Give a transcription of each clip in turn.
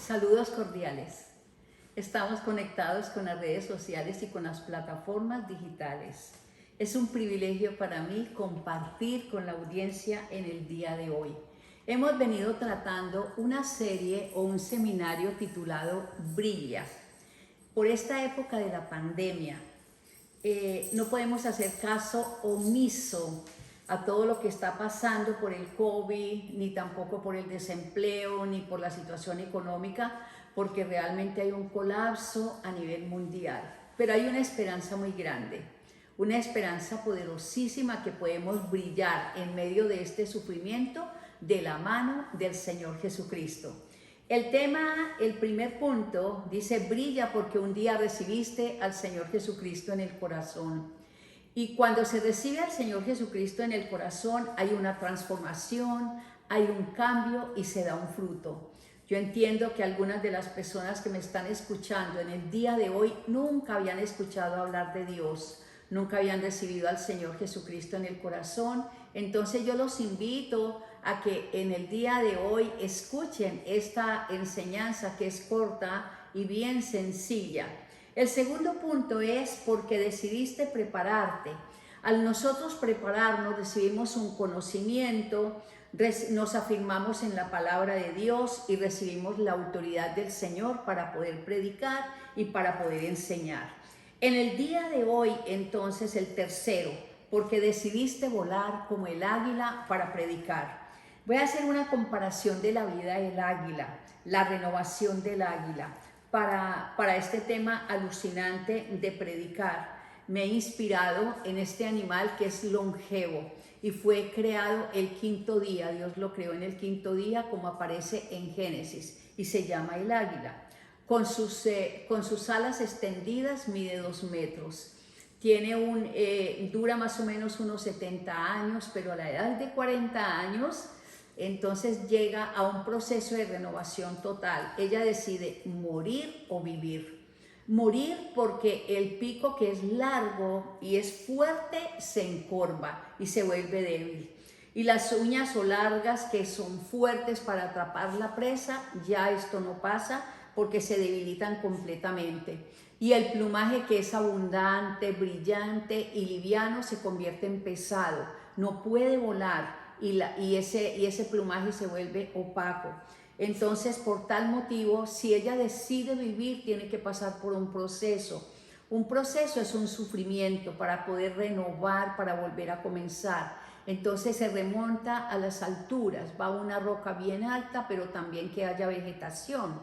Saludos cordiales. Estamos conectados con las redes sociales y con las plataformas digitales. Es un privilegio para mí compartir con la audiencia en el día de hoy. Hemos venido tratando una serie o un seminario titulado Brilla. Por esta época de la pandemia, no podemos hacer caso omiso a todo lo que está pasando por el COVID, ni tampoco por el desempleo, ni por la situación económica, porque realmente hay un colapso a nivel mundial. Pero hay una esperanza muy grande, una esperanza poderosísima que podemos brillar en medio de este sufrimiento de la mano del Señor Jesucristo. El tema, el primer punto, dice: brilla porque un día recibiste al Señor Jesucristo en el corazón. Y cuando se recibe al Señor Jesucristo en el corazón, hay una transformación, hay un cambio y se da un fruto. Yo entiendo que algunas de las personas que me están escuchando en el día de hoy nunca habían escuchado hablar de Dios, nunca habían recibido al Señor Jesucristo en el corazón. Entonces yo los invito a que en el día de hoy escuchen esta enseñanza que es corta y bien sencilla. El segundo punto es porque decidiste prepararte. Al nosotros prepararnos, recibimos un conocimiento, nos afirmamos en la palabra de Dios y recibimos la autoridad del Señor para poder predicar y para poder enseñar. En el día de hoy, entonces, el tercero, porque decidiste volar como el águila para predicar. Voy a hacer una comparación de la vida del águila, la renovación del águila, para este tema alucinante de predicar. Me he inspirado en este animal que es longevo y fue creado el quinto día. Dios lo creó en el quinto día, como aparece en Génesis, y se llama el águila. Con sus alas extendidas mide 2 metros. Dura más o menos unos 70 años, pero a la edad de 40 años, entonces llega a un proceso de renovación total. Ella decide morir o vivir. Morir porque el pico, que es largo y es fuerte, se encorva y se vuelve débil. Y las uñas o largas, que son fuertes para atrapar la presa, ya esto no pasa porque se debilitan completamente. Y el plumaje, que es abundante, brillante y liviano, se convierte en pesado. No puede volar y ese plumaje se vuelve opaco. Entonces, por tal motivo, si ella decide vivir, tiene que pasar por un proceso. Un proceso es un sufrimiento para poder renovar, para volver a comenzar. Entonces se remonta a las alturas, va a una roca bien alta, pero también que haya vegetación.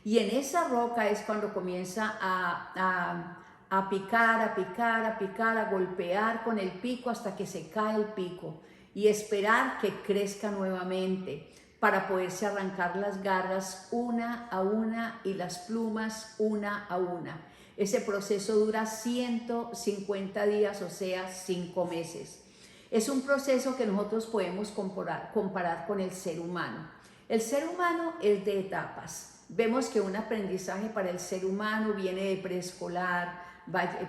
Y en esa roca es cuando comienza a picar, a picar, a picar, a golpear con el pico hasta que se cae el pico y esperar que crezca nuevamente para poderse arrancar las garras una a una y las plumas una a una. Ese proceso dura 150 días, o sea, 5 meses. Es un proceso que nosotros podemos comparar con el ser humano. El ser humano es de etapas. Vemos que un aprendizaje para el ser humano viene de preescolar,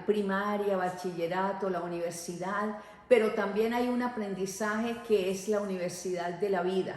primaria, bachillerato, la universidad, pero también hay un aprendizaje que es la universidad de la vida.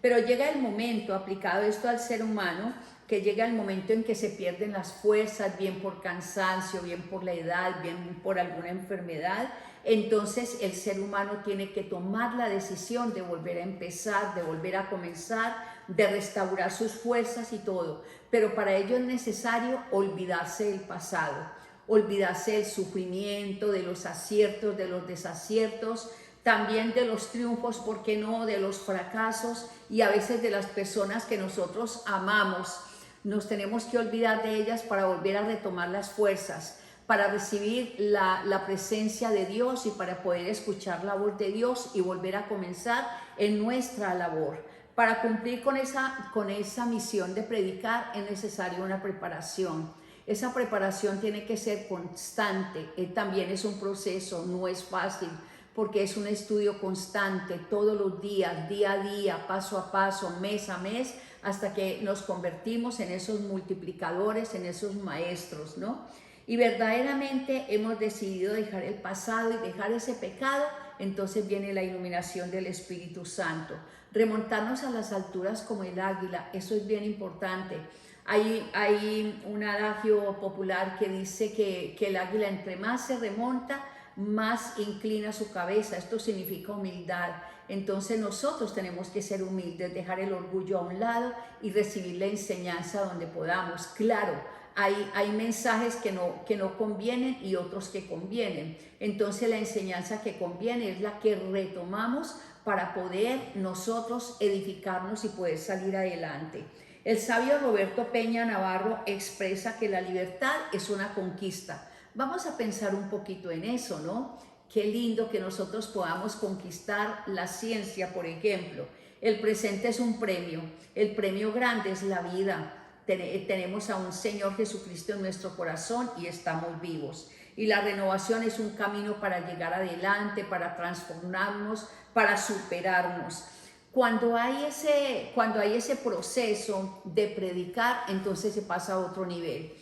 Pero llega el momento, aplicado esto al ser humano, que llega el momento en que se pierden las fuerzas, bien por cansancio, bien por la edad, bien por alguna enfermedad. Entonces el ser humano tiene que tomar la decisión de volver a empezar, de volver a comenzar, de restaurar sus fuerzas y todo. Pero para ello es necesario olvidarse del pasado, olvidarse del sufrimiento, de los aciertos, de los desaciertos, también de los triunfos, ¿por qué no?, de los fracasos y a veces de las personas que nosotros amamos. Nos tenemos que olvidar de ellas para volver a retomar las fuerzas, para recibir la presencia de Dios y para poder escuchar la voz de Dios y volver a comenzar en nuestra labor. Para cumplir con esa misión de predicar es necesaria una preparación. Esa preparación tiene que ser constante, también es un proceso, no es fácil, porque es un estudio constante, todos los días, día a día, paso a paso, mes a mes, hasta que nos convertimos en esos multiplicadores, en esos maestros, ¿no? Y verdaderamente hemos decidido dejar el pasado y dejar ese pecado entonces viene la iluminación del Espíritu Santo. Remontarnos a las alturas como el águila, eso es bien importante. Hay un adagio popular que dice que el águila entre más se remonta, más inclina su cabeza. Esto significa humildad. Entonces nosotros tenemos que ser humildes, dejar el orgullo a un lado y recibir la enseñanza donde podamos. Claro, hay mensajes que no convienen y otros que convienen. Entonces la enseñanza que conviene es la que retomamos para poder nosotros edificarnos y poder salir adelante. El sabio Roberto Peña Navarro expresa que la libertad es una conquista. Vamos a pensar un poquito en eso, ¿no? Qué lindo que nosotros podamos conquistar la ciencia, por ejemplo. El presente es un premio. El premio grande es la vida. Tenemos a un Señor Jesucristo en nuestro corazón y estamos vivos. Y la renovación es un camino para llegar adelante, para transformarnos, para superarnos. Cuando hay ese proceso de predicar, entonces se pasa a otro nivel.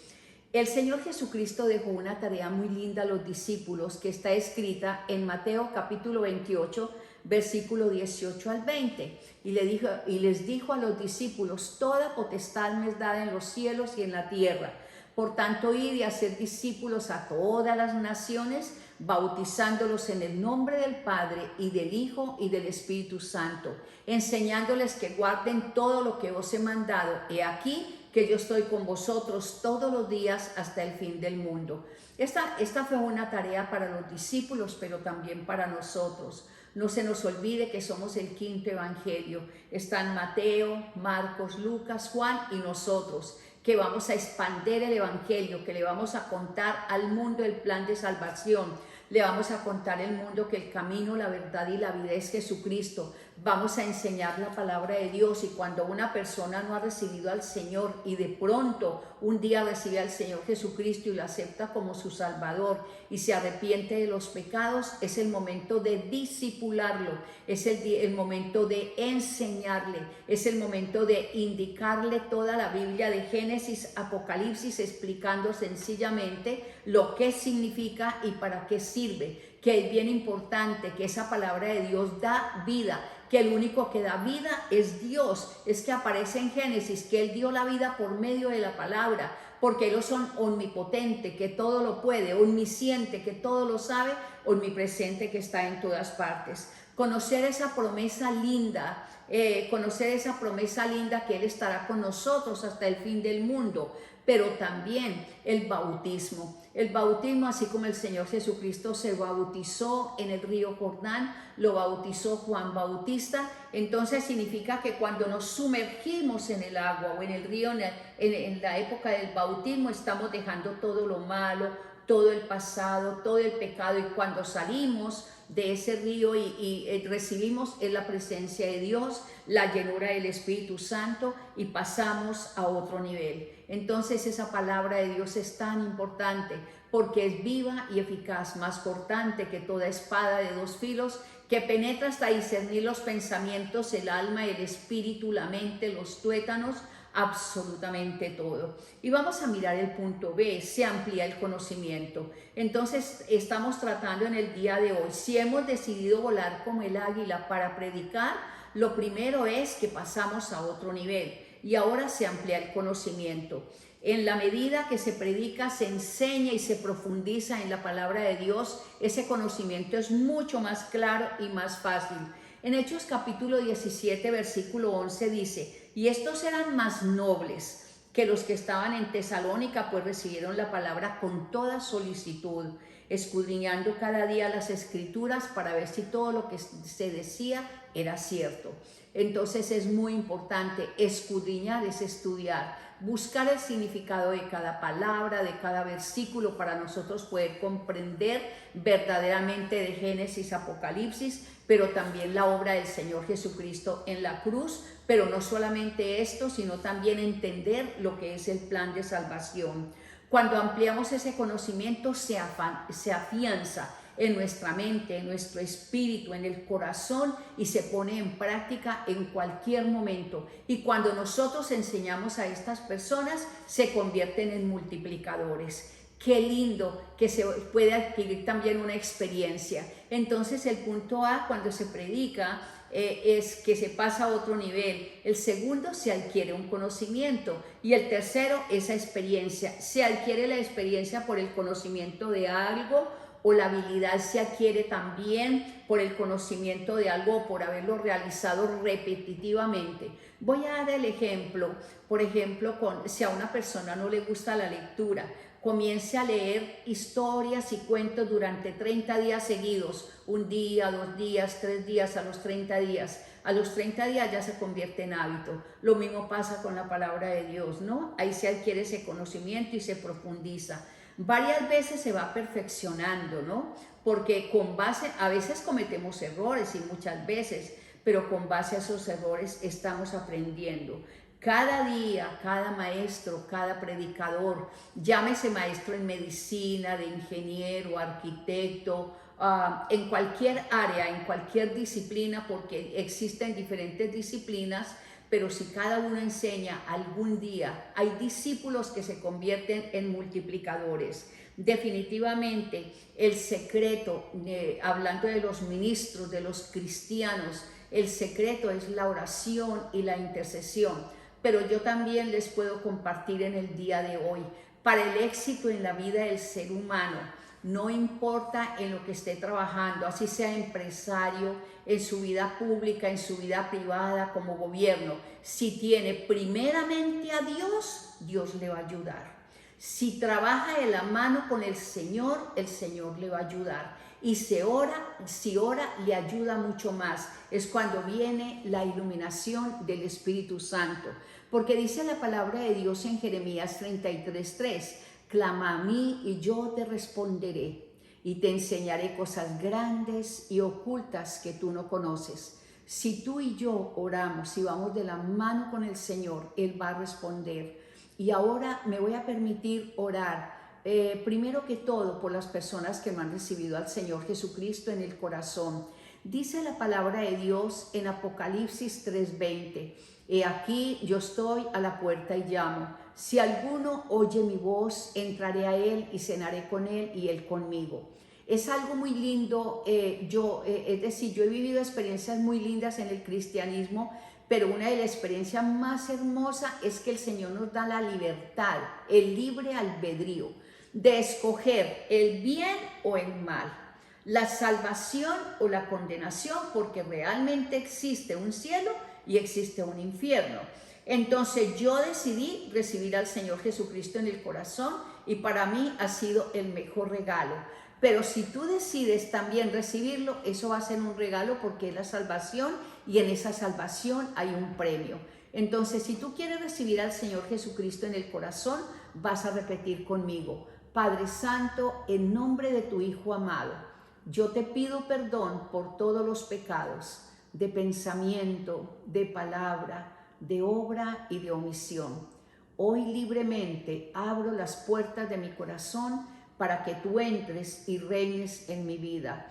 El Señor Jesucristo dejó una tarea muy linda a los discípulos que está escrita en Mateo capítulo 28, versículo 18 al 20. Y les dijo a los discípulos: toda potestad me es dada en los cielos y en la tierra. Por tanto, id y haced discípulos a todas las naciones, bautizándolos en el nombre del Padre y del Hijo y del Espíritu Santo, enseñándoles que guarden todo lo que os he mandado. He aquí que yo estoy con vosotros todos los días hasta el fin del mundo. Esta fue una tarea para los discípulos, pero también para nosotros. No se nos olvide que somos el quinto evangelio. Están Mateo, Marcos, Lucas, Juan y nosotros, que vamos a expandir el evangelio, que le vamos a contar al mundo el plan de salvación. Le vamos a contar al mundo que el camino, la verdad y la vida es Jesucristo. Vamos a enseñar la palabra de Dios, y cuando una persona no ha recibido al Señor y de pronto un día recibe al Señor Jesucristo y lo acepta como su Salvador y se arrepiente de los pecados, es el momento de discipularlo, es el momento de enseñarle, es el momento de indicarle toda la Biblia de Génesis, Apocalipsis, explicando sencillamente lo que significa y para qué sirve. Que es bien importante que esa palabra de Dios da vida, que el único que da vida es Dios. Es que aparece en Génesis que Él dio la vida por medio de la palabra, porque Él es omnipotente, que todo lo puede, omnisciente, que todo lo sabe, omnipresente, que está en todas partes. Conocer esa promesa linda, que Él estará con nosotros hasta el fin del mundo, pero también el bautismo. El bautismo, así como el Señor Jesucristo se bautizó en el río Jordán, lo bautizó Juan Bautista, entonces significa que cuando nos sumergimos en el agua o en el río, en la época del bautismo, estamos dejando todo lo malo, todo el pasado, todo el pecado, y cuando salimos de ese río y recibimos en la presencia de Dios, la llenura del Espíritu Santo, y pasamos a otro nivel. Entonces esa palabra de Dios es tan importante porque es viva y eficaz, más cortante que toda espada de dos filos, que penetra hasta discernir los pensamientos, el alma, el espíritu, la mente, los tuétanos, absolutamente todo. Y vamos a mirar el punto B: se amplía el conocimiento. Entonces estamos tratando en el día de hoy, si hemos decidido volar como el águila para predicar, lo primero es que pasamos a otro nivel y ahora se amplía el conocimiento. En la medida que se predica, se enseña y se profundiza en la palabra de Dios, ese conocimiento es mucho más claro y más fácil. En Hechos capítulo 17, versículo 11 dice: y estos eran más nobles que los que estaban en Tesalónica, pues recibieron la palabra con toda solicitud, escudriñando cada día las escrituras para ver si todo lo que se decía era cierto. Entonces es muy importante escudriñar, es estudiar, buscar el significado de cada palabra, de cada versículo, para nosotros poder comprender verdaderamente de Génesis, Apocalipsis, pero también la obra del Señor Jesucristo en la cruz, pero no solamente esto, sino también entender lo que es el plan de salvación. Cuando ampliamos ese conocimiento, se afianza en nuestra mente, en nuestro espíritu, en el corazón, y se pone en práctica en cualquier momento. Y cuando nosotros enseñamos a estas personas, se convierten en multiplicadores. Qué lindo que se puede adquirir también una experiencia. Entonces el punto A cuando se predica es que se pasa a otro nivel. El segundo, se adquiere un conocimiento. Y el tercero, esa experiencia. Se adquiere la experiencia por el conocimiento de algo, o la habilidad se adquiere también por el conocimiento de algo o por haberlo realizado repetitivamente. Voy a dar el ejemplo, por ejemplo, si a una persona no le gusta la lectura, comience a leer historias y cuentos durante 30 días seguidos, un día, 2 días, 3 días, a los 30 días. A los 30 días ya se convierte en hábito. Lo mismo pasa con la palabra de Dios, ¿no? Ahí se adquiere ese conocimiento y se profundiza. Varias veces se va perfeccionando, ¿no? Porque con base, a veces cometemos errores y muchas veces, pero con base a esos errores estamos aprendiendo. Cada día, cada maestro, cada predicador, llámese maestro en medicina, de ingeniero, arquitecto, en cualquier área, en cualquier disciplina, porque existen diferentes disciplinas, pero si cada uno enseña algún día, hay discípulos que se convierten en multiplicadores. Definitivamente el secreto, hablando de los ministros, de los cristianos, el secreto es la oración y la intercesión. Pero yo también les puedo compartir en el día de hoy, para el éxito en la vida del ser humano, no importa en lo que esté trabajando, así sea empresario, en su vida pública, en su vida privada, como gobierno, si tiene primeramente a Dios, Dios le va a ayudar. Si trabaja de la mano con el Señor le va a ayudar. Y si ora, le ayuda mucho más. Es cuando viene la iluminación del Espíritu Santo. Porque dice la palabra de Dios en Jeremías 33:3, clama a mí y yo te responderé y te enseñaré cosas grandes y ocultas que tú no conoces. Si tú y yo oramos, si vamos de la mano con el Señor, Él va a responder. Y ahora me voy a permitir orar. Primero que todo por las personas que no han recibido al Señor Jesucristo en el corazón. Dice la palabra de Dios en Apocalipsis 3:20, he aquí yo estoy a la puerta y llamo. Si alguno oye mi voz, entraré a él y cenaré con él y él conmigo. Es algo muy lindo, es decir, yo he vivido experiencias muy lindas en el cristianismo, pero una de las experiencias más hermosas es que el Señor nos da la libertad, el libre albedrío de escoger el bien o el mal, la salvación o la condenación, porque realmente existe un cielo y existe un infierno. Entonces yo decidí recibir al Señor Jesucristo en el corazón y para mí ha sido el mejor regalo. Pero si tú decides también recibirlo, eso va a ser un regalo porque es la salvación y en esa salvación hay un premio. Entonces, si tú quieres recibir al Señor Jesucristo en el corazón, vas a repetir conmigo: Padre Santo, en nombre de tu Hijo amado, yo te pido perdón por todos los pecados de pensamiento, de palabra, de obra y de omisión. Hoy libremente abro las puertas de mi corazón para que tú entres y reines en mi vida.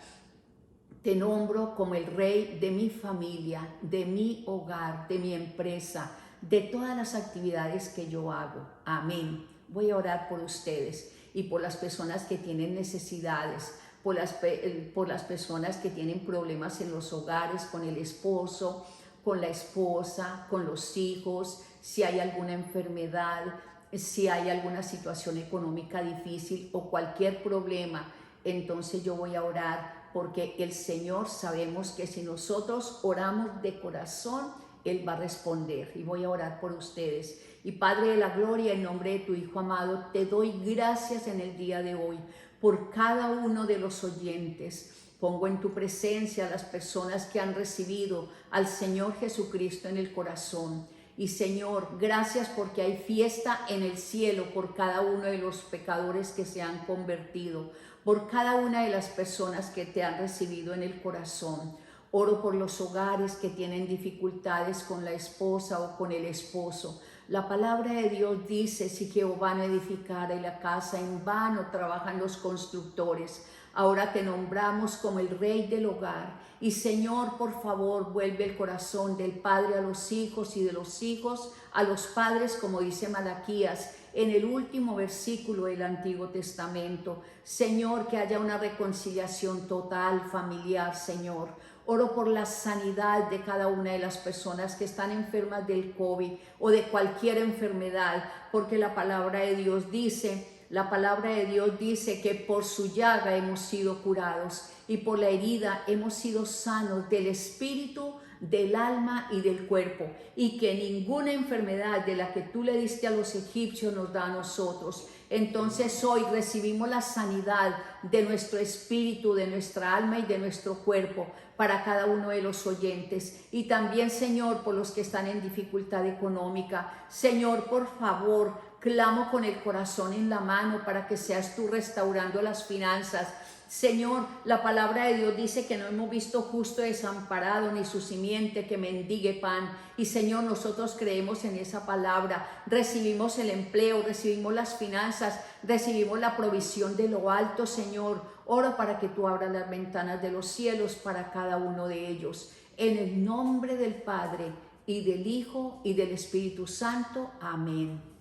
Te nombro como el rey de mi familia, de mi hogar, de mi empresa, de todas las actividades que yo hago. Amén. Voy a orar por ustedes y por las personas que tienen necesidades, por las personas que tienen problemas en los hogares, con el esposo, con la esposa, con los hijos, si hay alguna enfermedad, si hay alguna situación económica difícil o cualquier problema. Entonces yo voy a orar porque el Señor, sabemos que si nosotros oramos de corazón, Él va a responder. Y voy a orar por ustedes. Y Padre de la gloria, en nombre de tu Hijo amado, te doy gracias en el día de hoy por cada uno de los oyentes. Pongo en tu presencia a las personas que han recibido al Señor Jesucristo en el corazón. Y Señor, gracias porque hay fiesta en el cielo por cada uno de los pecadores que se han convertido, por cada una de las personas que te han recibido en el corazón. Oro por los hogares que tienen dificultades con la esposa o con el esposo. La palabra de Dios dice: si Jehová no edificara la casa, en vano trabajan los constructores. Ahora te nombramos como el Rey del hogar. Y Señor, por favor, vuelve el corazón del padre a los hijos y de los hijos a los padres, como dice Malaquías en el último versículo del Antiguo Testamento. Señor, que haya una reconciliación total, familiar, Señor. Oro por la sanidad de cada una de las personas que están enfermas del COVID o de cualquier enfermedad, porque la palabra de Dios dice que por su llaga hemos sido curados y por la herida hemos sido sanos del espíritu, del alma y del cuerpo, y que ninguna enfermedad de la que tú le diste a los egipcios nos da a nosotros. Entonces hoy recibimos la sanidad de nuestro espíritu, de nuestra alma y de nuestro cuerpo para cada uno de los oyentes. Y también, Señor, por los que están en dificultad económica. Señor, por favor, clamo con el corazón en la mano para que seas tú restaurando las finanzas. Señor, la palabra de Dios dice que no hemos visto justo desamparado ni su simiente que mendigue pan. Y Señor, nosotros creemos en esa palabra. Recibimos el empleo, recibimos las finanzas, recibimos la provisión de lo alto, Señor. Oro para que tú abras las ventanas de los cielos para cada uno de ellos. En el nombre del Padre y del Hijo y del Espíritu Santo. Amén.